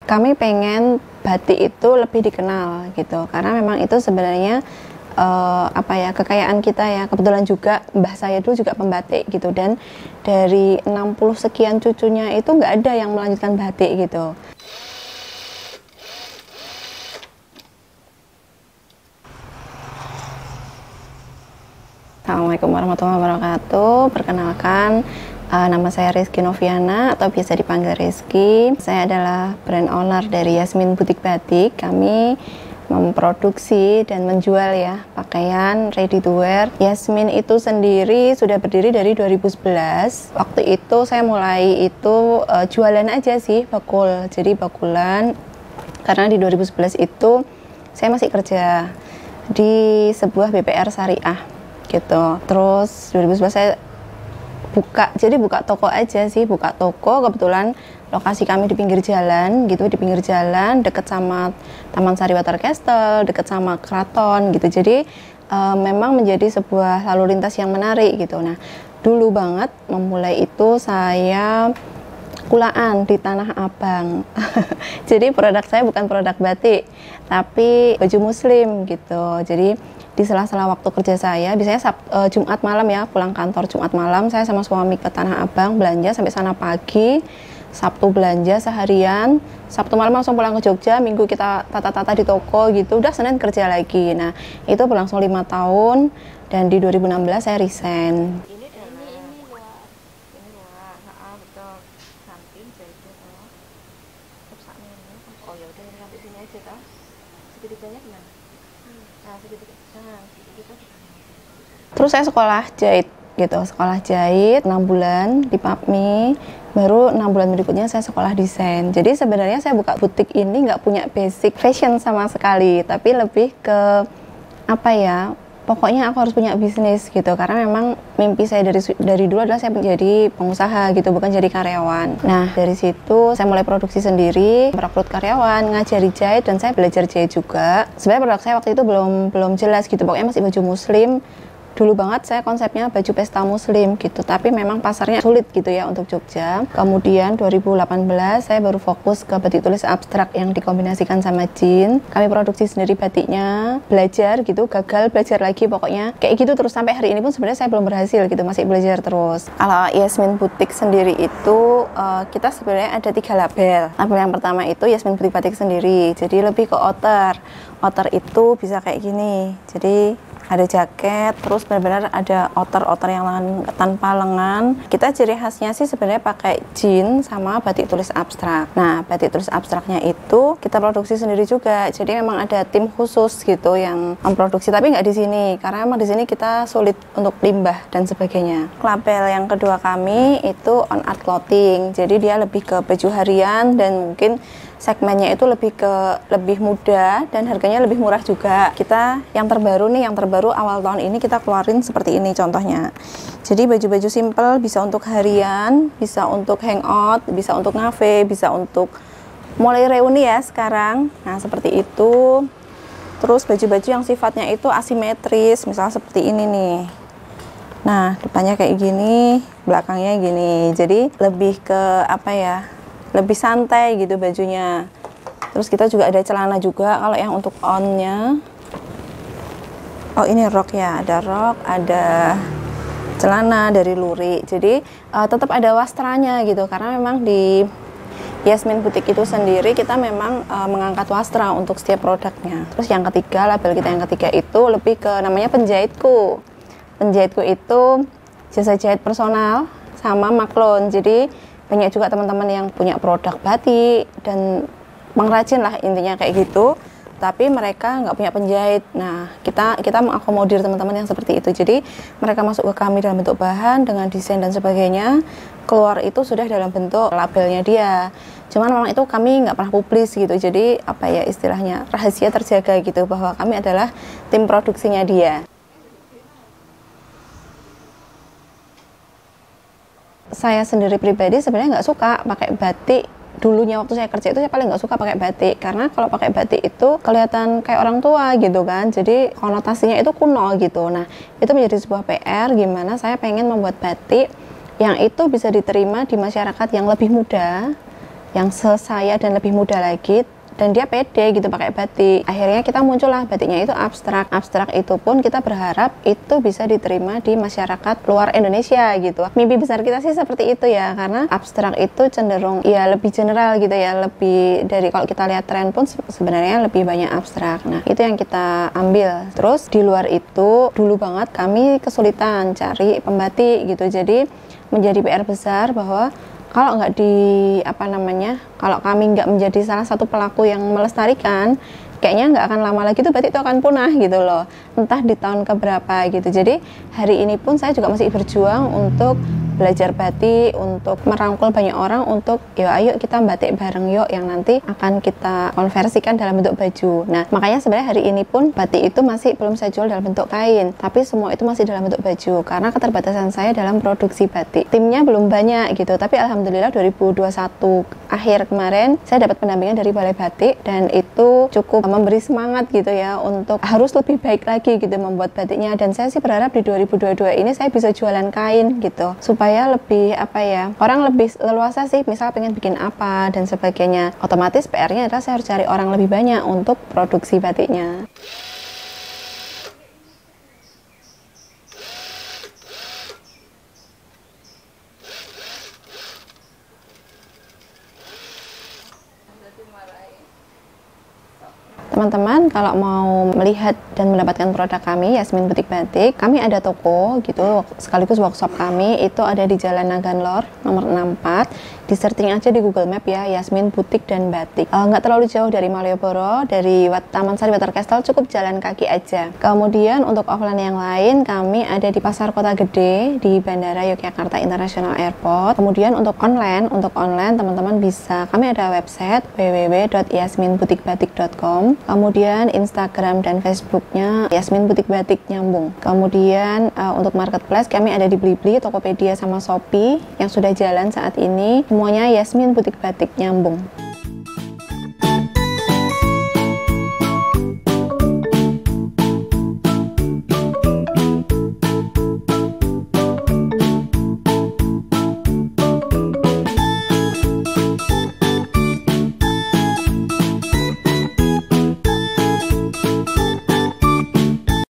kami pengen batik itu lebih dikenal gitu, karena memang itu sebenarnya kekayaan kita ya. Kebetulan juga mbah saya dulu juga pembatik gitu, dan dari 60 sekian cucunya itu nggak ada yang melanjutkan batik gitu. Assalamualaikum warahmatullahi wabarakatuh. Perkenalkan, nama saya Rizky Noviana atau biasa dipanggil Rizky. Saya adalah brand owner dari Yasmin Butik Batik. Kami memproduksi dan menjual ya pakaian ready to wear. Yasmin itu sendiri sudah berdiri dari 2011. Waktu itu saya mulai itu jualan aja sih, bakul. Jadi bakulan, karena di 2011 itu saya masih kerja di sebuah BPR Syariah gitu. Terus 2011 saya buka toko aja sih, buka toko. Kebetulan lokasi kami di pinggir jalan gitu, di pinggir jalan deket sama Taman Sari Water Castle, deket sama keraton gitu. Jadi memang menjadi sebuah lalu lintas yang menarik gitu. Nah, dulu banget memulai itu saya kulaan di Tanah Abang. Jadi produk saya bukan produk batik, tapi baju muslim gitu. Jadi di sela-sela waktu kerja saya, biasanya Jumat malam ya, pulang kantor Jumat malam, saya sama suami ke Tanah Abang belanja sampai sana pagi. Sabtu belanja seharian, Sabtu malam langsung pulang ke Jogja, Minggu kita tata-tata di toko gitu, udah Senin kerja lagi. Nah, itu berlangsung 5 tahun, dan di 2016 saya resign. Terus saya sekolah jahit gitu, sekolah jahit 6 bulan di PAPMI, baru 6 bulan berikutnya saya sekolah desain. Jadi sebenarnya saya buka butik ini nggak punya basic fashion sama sekali, tapi lebih ke apa ya, pokoknya aku harus punya bisnis gitu, karena memang mimpi saya dari dulu adalah saya menjadi pengusaha gitu, bukan jadi karyawan. Nah, dari situ saya mulai produksi sendiri, merekrut karyawan, ngajari jahit, dan saya belajar jahit juga. Sebenarnya produk saya waktu itu belum jelas gitu, pokoknya masih baju muslim. Dulu banget saya konsepnya baju pesta muslim gitu, tapi memang pasarnya sulit gitu ya untuk Jogja. Kemudian 2018 saya baru fokus ke batik tulis abstrak yang dikombinasikan sama jin. Kami produksi sendiri batiknya, belajar gitu, gagal, belajar lagi, pokoknya kayak gitu terus sampai hari ini pun sebenarnya saya belum berhasil gitu, masih belajar terus. Kalau Yasmin Butik sendiri itu kita sebenarnya ada 3 label. Label yang pertama itu Yasmin Butik Batik sendiri, jadi lebih ke outer. Outer itu bisa kayak gini, jadi ada jaket, terus benar-benar ada outer yang tanpa lengan. Kita ciri khasnya sih sebenarnya pakai jean sama batik tulis abstrak. Nah, batik tulis abstraknya itu kita produksi sendiri juga. Jadi memang ada tim khusus gitu yang memproduksi, tapi nggak di sini, karena memang di sini kita sulit untuk limbah dan sebagainya. Label yang kedua kami itu On Art Clothing. Jadi dia lebih ke baju harian, dan mungkin segmennya itu lebih mudah dan harganya lebih murah juga. Kita yang terbaru awal tahun ini kita keluarin seperti ini contohnya. Jadi baju-baju simple, bisa untuk harian, bisa untuk hangout, bisa untuk ngafe, bisa untuk mulai reuni ya sekarang. Nah, seperti itu. Terus baju-baju yang sifatnya itu asimetris, misalnya seperti ini nih. Nah, depannya kayak gini, belakangnya gini. Jadi lebih ke apa ya? Lebih santai gitu bajunya. Terus kita juga ada celana juga kalau yang untuk onnya. Oh, ini rok ya, ada rok, ada celana dari lurik. Jadi tetap ada wastranya gitu, karena memang di Yasmin Butik itu sendiri kita memang mengangkat wastra untuk setiap produknya. Terus yang ketiga, label kita yang ketiga itu lebih ke namanya penjahitku. Penjahitku itu jasa jahit personal sama maklon. Jadi banyak juga teman-teman yang punya produk batik dan pengrajin lah intinya kayak gitu, tapi mereka nggak punya penjahit. Nah, kita mengakomodir teman-teman yang seperti itu. Jadi mereka masuk ke kami dalam bentuk bahan dengan desain dan sebagainya, keluar itu sudah dalam bentuk labelnya dia. Cuman memang itu kami nggak pernah publis gitu, jadi apa ya istilahnya, rahasia terjaga gitu, bahwa kami adalah tim produksinya dia. Saya sendiri pribadi sebenarnya nggak suka pakai batik. Dulunya waktu saya kerja itu saya paling nggak suka pakai batik, karena kalau pakai batik itu kelihatan kayak orang tua gitu kan, jadi konotasinya itu kuno gitu. Nah, itu menjadi sebuah PR, gimana saya pengen membuat batik yang itu bisa diterima di masyarakat yang lebih muda, yang sesaya dan lebih muda lagi, dan dia pede gitu pakai batik. Akhirnya kita muncullah batiknya itu abstrak. Abstrak itu pun kita berharap itu bisa diterima di masyarakat luar Indonesia gitu. Mimpi besar kita sih seperti itu ya, karena abstrak itu cenderung ya lebih general gitu ya, lebih dari kalau kita lihat tren pun sebenarnya lebih banyak abstrak. Nah, itu yang kita ambil. Terus di luar itu dulu banget kami kesulitan cari pembatik gitu. Jadi menjadi PR besar bahwa kalau nggak kalau kami nggak menjadi salah satu pelaku yang melestarikan, kayaknya nggak akan lama lagi tuh batik itu akan punah gitu loh, entah di tahun keberapa gitu. Jadi hari ini pun saya juga masih berjuang untuk belajar batik, untuk merangkul banyak orang untuk ayo kita batik bareng yuk, yang nanti akan kita konversikan dalam bentuk baju. Nah, makanya sebenarnya hari ini pun batik itu masih belum saya jual dalam bentuk kain, tapi semua itu masih dalam bentuk baju karena keterbatasan saya dalam produksi batik. Timnya belum banyak gitu, tapi alhamdulillah 2021 akhir kemarin saya dapat pendampingan dari Balai Batik, dan itu cukup memberi semangat gitu ya untuk harus lebih baik lagi gitu membuat batiknya. Dan saya sih berharap di 2022 ini saya bisa jualan kain gitu, supaya lebih orang lebih leluasa sih, misal pengen bikin apa dan sebagainya. Otomatis PR-nya adalah saya harus cari orang lebih banyak untuk produksi batiknya. Teman-teman kalau mau melihat dan mendapatkan produk kami, Yasmin Butik Batik, kami ada toko gitu, sekaligus workshop kami itu ada di Jalan Naganlor nomor 64. Di searching aja di Google Map ya, Yasmin Butik dan Batik. Nggak terlalu jauh dari Malioboro, dari Taman Sari Watercastle, cukup jalan kaki aja. Kemudian untuk offline yang lain, kami ada di Pasar Kota Gede di Bandara Yogyakarta International Airport. Kemudian untuk online teman-teman bisa, kami ada website www.yasminbutikbatik.com. Kemudian Instagram dan Facebooknya Yasmin Butik Batik nyambung. Kemudian untuk marketplace kami ada di Blibli, Tokopedia sama Shopee yang sudah jalan saat ini. Semuanya Yasmin Butik Batik nyambung.